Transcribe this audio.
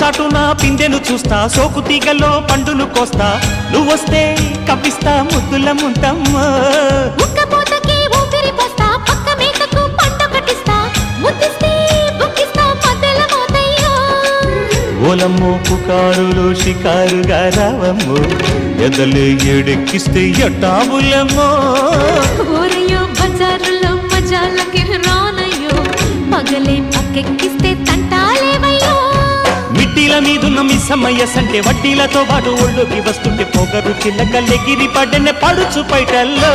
చాటున పిందెను చూస్తా, సోకు తీగలో పండును కోస్తా, నువ్వొస్తే కప్పిస్తా ముద్దుల ముంతమ్మ. ఉక్కపోతకి ఊపిరి పోస్తా, పక్క మేకకు పంట కట్టిస్తా, ముద్దిస్తే బుక్కిస్తా మధ్యల మోతయ్యో. ఓలమ్మో పుకారులో షికారుగా రావమ్మో, ఎదలే ఏడెక్కిస్తే ఎట్టాబులమ్మో. ఊరయ్యో బజారులో మజాలకి రానయ్యో, పగలే పక్కెక్కిస్తే తంటాలేవయ్యో. మిట్టిల మీదున్న మిస్సమ్మయ్య సంటే వడ్డీలతో పాటు ఒళ్ళోకి వస్తుంటే పొగరు చిల్లకల్లెగిరి పడ్డనే పడుచు పైటల్లో.